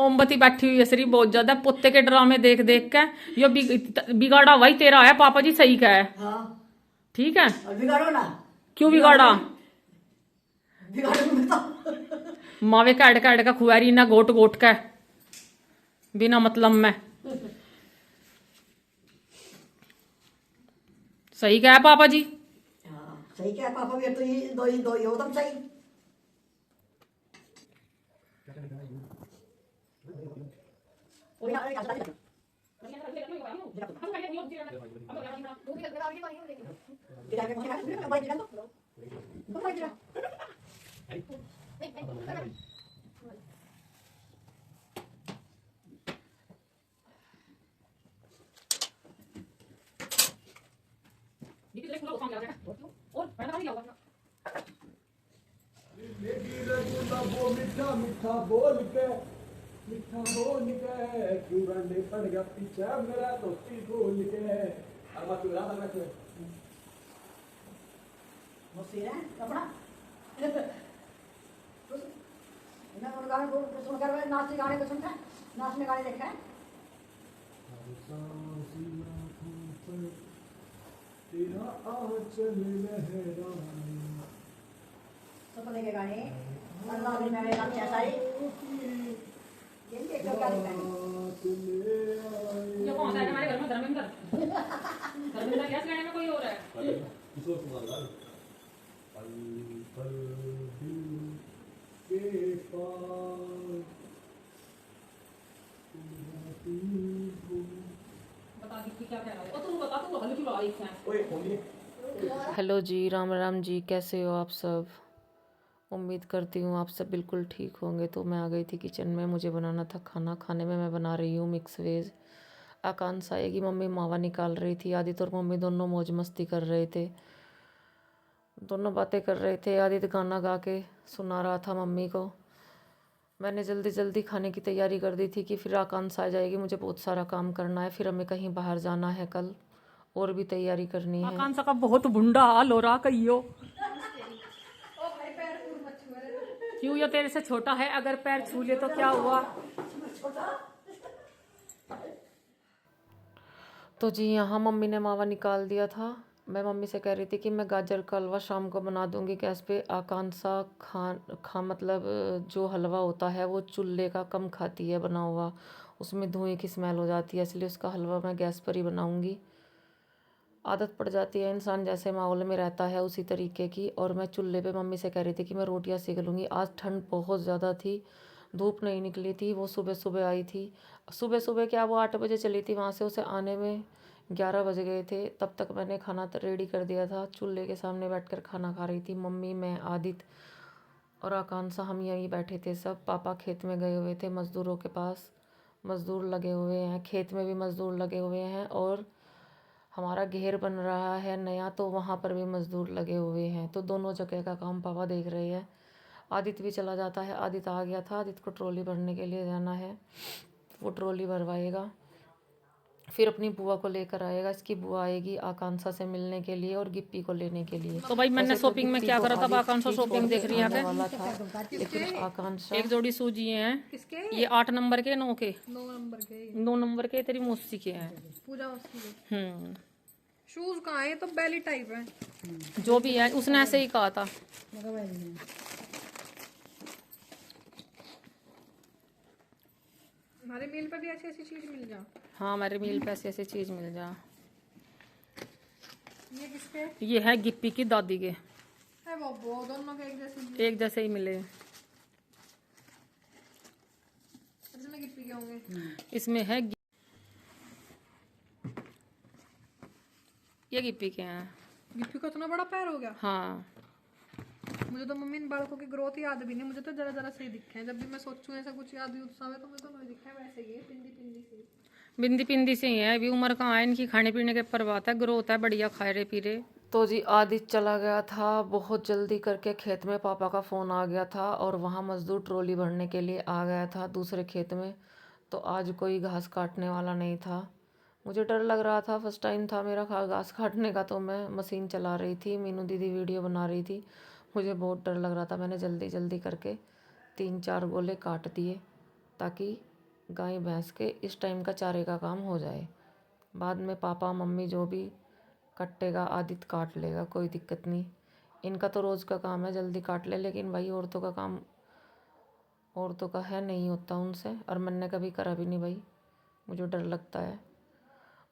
मोमबत्ती बैठी हुई है सरी बहुत ज्यादा पुत्ते के ड्रामे देख देख के। यो बिगाड़ा भाई तेरा है, पापा जी सही कहा है। हाँ ठीक है, और बिगाड़ो ना। क्यों बिगाड़ा? बिगाड़ो मत तो। मावे काट काट का खुआरी ना गोट गोट का बिना मतलब में। सही कहा है पापा जी। हाँ सही क्या पापा भी तो ये दो ही हो तुम सही। वो मीठा मीठा बोल के क्यों रंडे पड़ गया पीछे मेरा दोस्ती भूल के। अब मत चुरा था मैं मुझसे है कपड़ा मैं उन गाने को सुनकर मैं नाचने गाने को सुनता नाचने गाने देखा है। तेरा आंचल लहराए सपने के गाने अल्लाह ने मेरे नाम से सारी ये देख लो क्या लिखा है। ये कौन सा है हमारे घर में? धर्मेंद्र। धर्मेंद्र क्या गाने में कोई और है? किशोर कुमार लाल पल पल दिल के पास बता दी क्या कह रहा है? तू बता, तू हल्की लगा एक से। ओए होंगे। हेलो जी, राम राम जी, कैसे हो आप सब? उम्मीद करती हूँ आप सब बिल्कुल ठीक होंगे। तो मैं आ गई थी किचन में, मुझे बनाना था खाना। खाने में मैं बना रही हूँ मिक्स वेज। आकांक्षा आएगी, मम्मी मावा निकाल रही थी। आदित्य और मम्मी दोनों मौज मस्ती कर रहे थे, दोनों बातें कर रहे थे। आदित्य गाना गा के सुना रहा था मम्मी को। मैंने जल्दी जल्दी खाने की तैयारी कर दी थी कि फिर आकांक्षा आ जाएगी, मुझे बहुत सारा काम करना है, फिर हमें कहीं बाहर जाना है कल, और भी तैयारी करनी है। आकांक्षा का बहुत बुंडा हाल हो रहा कहियो। क्यों? ये तेरे से छोटा है, अगर पैर छू ले तो क्या हुआ? तो जी यहाँ मम्मी ने मावा निकाल दिया था। मैं मम्मी से कह रही थी कि मैं गाजर का हलवा शाम को बना दूंगी गैस पे। आकांक्षा खा मतलब जो हलवा होता है वो चूल्हे का कम खाती है बना हुआ, उसमें धुएं की स्मेल हो जाती है, इसलिए उसका हलवा मैं गैस पर ही बनाऊंगी। आदत पड़ जाती है इंसान जैसे माहौल में रहता है उसी तरीके की। और मैं चूल्हे पे मम्मी से कह रही थी कि मैं रोटियां सेक लूँगी। आज ठंड बहुत ज़्यादा थी, धूप नहीं निकली थी। वो सुबह सुबह आई थी, सुबह सुबह क्या, वो 8 बजे चली थी वहाँ से, उसे आने में 11 बज गए थे। तब तक मैंने खाना रेडी कर दिया था, चूल्हे के सामने बैठकर खाना खा रही थी। मम्मी, मैं, आदित्य और आकांक्षा हम यहीं बैठे थे सब। पापा खेत में गए हुए थे मज़दूरों के पास, मज़दूर लगे हुए हैं खेत में भी, मज़दूर लगे हुए हैं। और हमारा घेर बन रहा है नया, तो वहाँ पर भी मज़दूर लगे हुए हैं। तो दोनों जगह का काम पापा देख रहे हैं। आदित्य भी चला जाता है, आदित्य आ गया था। आदित्य को ट्रॉली भरने के लिए जाना है, वो ट्रॉली भरवाएगा, फिर अपनी बुआ को लेकर आएगा। इसकी बुआ आएगी आकांक्षा से मिलने के लिए और गिप्पी को लेने के लिए। तो भाई मैंने वैसे तो शॉपिंग में गिप्पी क्या को करा था? आदित्य आकांक्षा ही शॉपिंग छोड़ देख के रही है आने यहाँ वाला था, लेकिन पे। आकांक्षा एक जोड़ी सूजी हैं। किसके? ये 8 नंबर के, 9 के, 9 नंबर के। 2 नंबर के तेरी मौसी के हैं। पूजा उसकी के। हम्म, शूज कहाँ है? ये तो बेली टाइप है। जो भी है उसने ऐसे ही कहा था। हमारे मेल पर भी ऐसी ऐसी चीज मिल जा। हाँ, मेरे मील पे ऐसी ऐसी चीज मिल जा। ये किसके ये है गिप्पी की दादी के, है? वो दोनों के एक जैसे एक जैसे ही मिले। इसमें कितने के होंगे? इसमें है ये गिप्पी के हैं। गिप्पी का इतना बड़ा पैर हो गया। हाँ, मुझे तो मम्मी इन बालकों की ग्रोथ याद भी नहीं, मुझे तो जरा जरा से ही दिखे हैं। जब भी मैं सोचूं ऐसा कुछ याद भी उत्साह है तो मुझे तो नहीं दिखा है, वैसे ही है, पिंडी पिंडी से। बिंदी पिंदी से ही है। अभी उम्र कहाँ है इनकी, खाने पीने के ऊपर बात है, ग्रोथ है बढ़िया, खाए रे पी रे। तो जी आदित्य चला गया था बहुत जल्दी करके खेत में। पापा का फ़ोन आ गया था और वहाँ मज़दूर ट्रॉली भरने के लिए आ गया था दूसरे खेत में। तो आज कोई घास काटने वाला नहीं था। मुझे डर लग रहा था, फर्स्ट टाइम था मेरा घास काटने का। तो मैं मशीन चला रही थी, मीनू दीदी वीडियो बना रही थी, मुझे बहुत डर लग रहा था। मैंने जल्दी जल्दी करके 3-4 गोले काट दिए ताकि गाय भैंस के इस टाइम का चारे का काम हो जाए। बाद में पापा मम्मी जो भी कटेगा आदित्य काट लेगा, कोई दिक्कत नहीं। इनका तो रोज़ का काम है, जल्दी काट ले, लेकिन भाई औरतों का काम औरतों का है, नहीं होता उनसे। और मैंने कभी करा भी नहीं भाई, मुझे डर लगता है,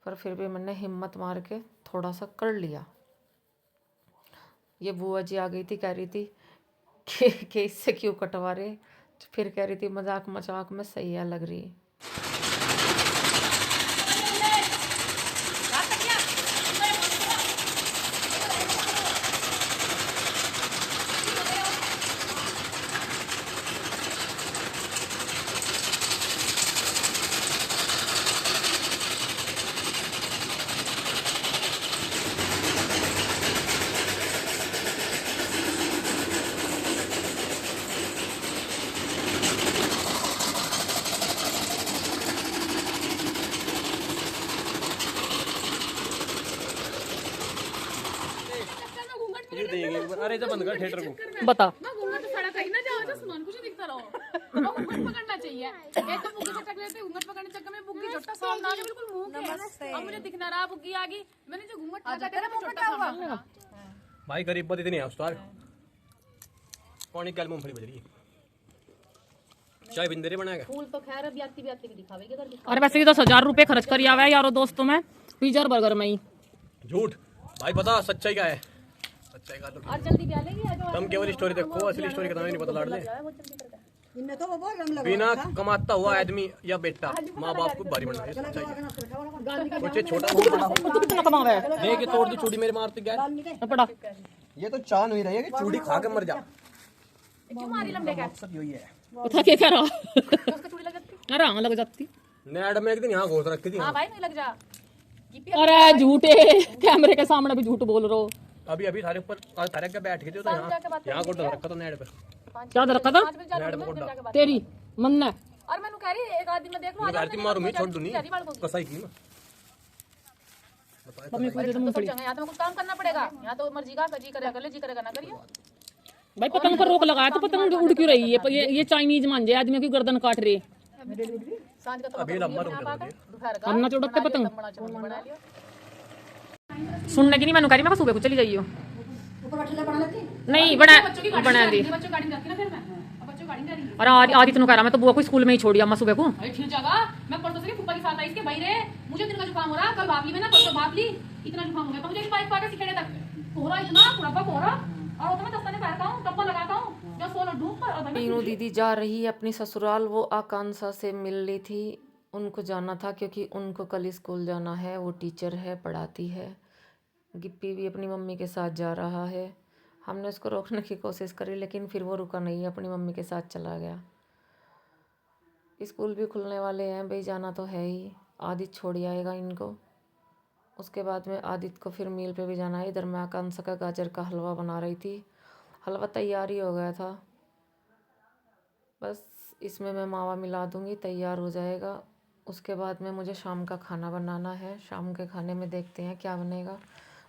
पर फिर भी मैंने हिम्मत मार के थोड़ा सा कर लिया। ये बुआ जी आ गई थी, कह रही थी कि इससे क्यों कटवा रहे, फिर कह रही थी मजाक मजाक में सही है लग रही। अरे जब बंद कर थिएटर को। बता। ना घूंघट तो सड़क कहीं ना जाओ, जो सामान कुछ दिखता रहो। वो घूंघट पकड़ना चाहिए। एक तो बुग्गी चटक लेते, घूंघट पकड़ने चक्कर में बुग्गी चट्टा सामने आ गया, बिल्कुल मुंह के। अब मुझे दिख ना रहा बुग्गी आ गई, मैंने जो घूंघट लगा तेरा मुंह चट्टा सामने आ गया। भाई गरीब बद इतनी है उस्ताद। पानी कल मूंगफली बज रही है। चाय बिंदरे बनाएगा। फूल तो खैर अब ब्याती ब्याती भी दिखावेगी अगर दिखा। और वैसे भी 10,000 रुपए खर्च कर आवा है यारो दोस्तों में, पिज्जा और बर्गर में ही। झूठ भाई, पता सच्चाई क्या है? सच्चाई का तो और जल्दी ब्याह लेगी आज। तुम केवल स्टोरी देखो, असली स्टोरी का तुम्हें नहीं पता। लाड़ ले इनने तो वो बहुत रंग लगा बिना कमाता हुआ आदमी या बेटा माँ बाप को भारी बना सच्चाई है। बच्चे छोटा हो बड़ा तू कितना कमावा है? देख के तोड़ दी चूड़ी मेरे मारती क्या। पड़ा ये तो चाह नहीं रही है कि चूड़ी खा के मर जा। क्यों मारी लंबे का? सब यही है। उठा के क्या रहा? उसका चूड़ी लग जाती। अरे हाँ लग जाती। नेट में एक दिन यहाँ घोष रखी थी। हां भाई नहीं लग जा। अरे झूठे कैमरे के सामने भी झूठ बोल रहे हो। अभी अभी सारे ऊपर सारे के बैठ गए थे तो यहाँ को रखा था नेट पर। क्या रखा था? नेट पर कोड़ा तेरी मन है। और मैंने कह रही एक आदमी में देख लो आ आरती मारू मैं छोड़ दूं नहीं कसाई की ना। मम्मी को दे दो तो सब मूंगफली। जगह यहाँ तो कुछ काम करना पड़ेगा। यहाँ तो मर्जी का जी करेगा कर ले, जी करेगा ना करिए। भाई पतंग पर रोक लगाया तो पतंग उड़ क्यों रही है? ये चाइनीज मांझे आदमी की गर्दन काट रही है। सांझ का तो अभी लंबा रुक जा। दोपहर का हम ना चुड़कते पतंग बना लियो। सुनने की नहीं मैंने करी, मैं सुबह को चली जाइयो। ऊपर बैठे बना लेती नहीं बना बना दी। बच्चों की गाड़ी में रखी ना फिर मैं। अब बच्चों की गाड़ी में जा रही है। और आदि तेन कह रहा मैं तो बुआ को स्कूल में ही छोड़ी अम्मा सुबह को। अरे ठीक जगह मैं परसों से फुप्पा के साथ आई इसके भाई रे, मुझे दिन का जुकाम हो रहा, कल बाप ली मैं ना, परसों बाप ली, इतना जुकाम हो गया तो मुझे इस बाइक पाके सिखेड़े तक कोहरा, इतना कुड़प्पा कोहरा। और तो मैं दस्ताने पहनता हूं, टप्पा लगाता हूं, जो सोना ढूंढ पर। और तीनों दीदी जा रही है अपनी ससुराल। वो आकांक्षा से मिल ली थी, उनको जाना था क्योंकि उनको कल स्कूल जाना है। वो टीचर है, पढ़ाती है। गिप्पी भी अपनी मम्मी के साथ जा रहा है। हमने उसको रोकने की कोशिश करी लेकिन फिर वो रुका नहीं, अपनी मम्मी के साथ चला गया। स्कूल भी खुलने वाले हैं भाई, जाना तो है ही। आदित्य छोड़ आएगा इनको, उसके बाद में आदित्य को फिर मील पे भी जाना है। इधर मैं आकांक्षा का गाजर का हलवा बना रही थी, हलवा तैयार ही हो गया था, बस इसमें मैं मावा मिला दूँगी, तैयार हो जाएगा। उसके बाद में मुझे शाम का खाना बनाना है। शाम के खाने में देखते हैं क्या बनेगा।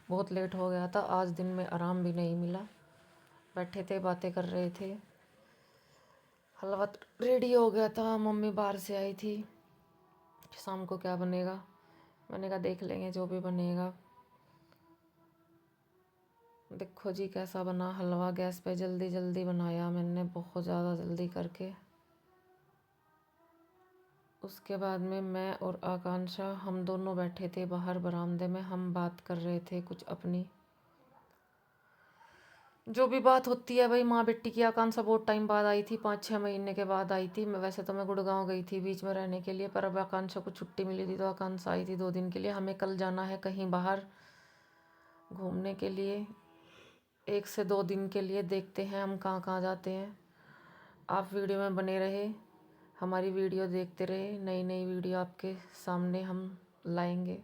बहुत लेट हो गया था आज, दिन में आराम भी नहीं मिला, बैठे थे बातें कर रहे थे। हलवा रेडी हो गया था, मम्मी बाहर से आई थी। शाम को क्या बनेगा, मैंने कहा देख लेंगे जो भी बनेगा। देखो जी कैसा बना हलवा, गैस पे जल्दी जल्दी बनाया मैंने, बहुत ज़्यादा जल्दी करके। उसके बाद में मैं और आकांक्षा हम दोनों बैठे थे बाहर बरामदे में, हम बात कर रहे थे कुछ अपनी, जो भी बात होती है भाई माँ बेटी की। आकांक्षा बहुत टाइम बाद आई थी, 5-6 महीने के बाद आई थी। मैं वैसे तो मैं गुड़गांव गई थी बीच में रहने के लिए, पर अब आकांक्षा को छुट्टी मिली थी तो आकांक्षा आई थी 2 दिन के लिए। हमें कल जाना है कहीं बाहर घूमने के लिए, 1 से 2 दिन के लिए। देखते हैं हम कहाँ कहाँ जाते हैं। आप वीडियो में बने रहे, हमारी वीडियो देखते रहे, नई नई वीडियो आपके सामने हम लाएंगे।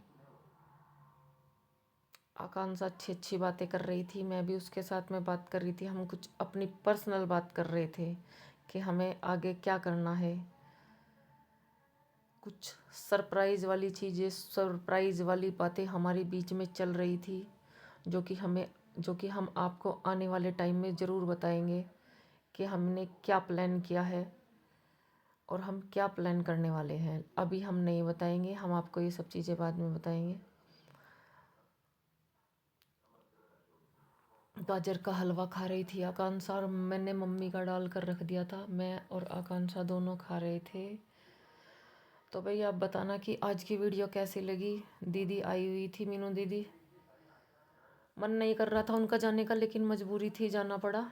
आकांक्षा अच्छी अच्छी बातें कर रही थी, मैं भी उसके साथ में बात कर रही थी। हम कुछ अपनी पर्सनल बात कर रहे थे कि हमें आगे क्या करना है। कुछ सरप्राइज़ वाली चीज़ें, सरप्राइज़ वाली बातें हमारे बीच में चल रही थी, जो कि हम आपको आने वाले टाइम में ज़रूर बताएंगे कि हमने क्या प्लान किया है। और हम क्या प्लान करने वाले हैं अभी हम नहीं बताएंगे, हम आपको ये सब चीज़ें बाद में बताएंगे। गाजर का हलवा खा रही थी आकांक्षा, और मैंने मम्मी का डाल कर रख दिया था। मैं और आकांक्षा दोनों खा रहे थे। तो भाई आप बताना कि आज की वीडियो कैसी लगी। दीदी आई हुई थी, मीनू दीदी। मन नहीं कर रहा था उनका जाने का, लेकिन मजबूरी थी, जाना पड़ा।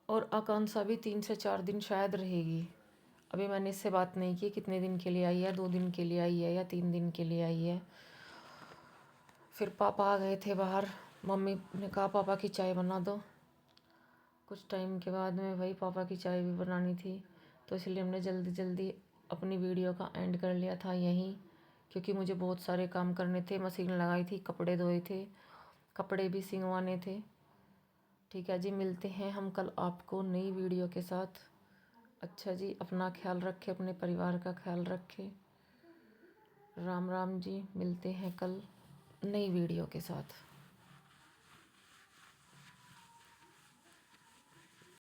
और आकांक्षा भी 3 से 4 दिन शायद रहेगी। अभी मैंने इससे बात नहीं की कितने दिन के लिए आई है, 2 दिन के लिए आई है या 3 दिन के लिए आई है। फिर पापा आ गए थे बाहर, मम्मी ने कहा पापा की चाय बना दो। कुछ टाइम के बाद में भाई पापा की चाय भी बनानी थी, तो इसलिए हमने जल्दी जल्दी अपनी वीडियो का एंड कर लिया था यहीं, क्योंकि मुझे बहुत सारे काम करने थे। मशीन लगाई थी, कपड़े धोए थे, कपड़े भी सिंगवाने थे। ठीक है जी, मिलते हैं हम कल आपको नई वीडियो के साथ। अच्छा जी, अपना ख्याल रखें, अपने परिवार का ख्याल रखें। राम राम जी, मिलते हैं कल नई वीडियो के साथ।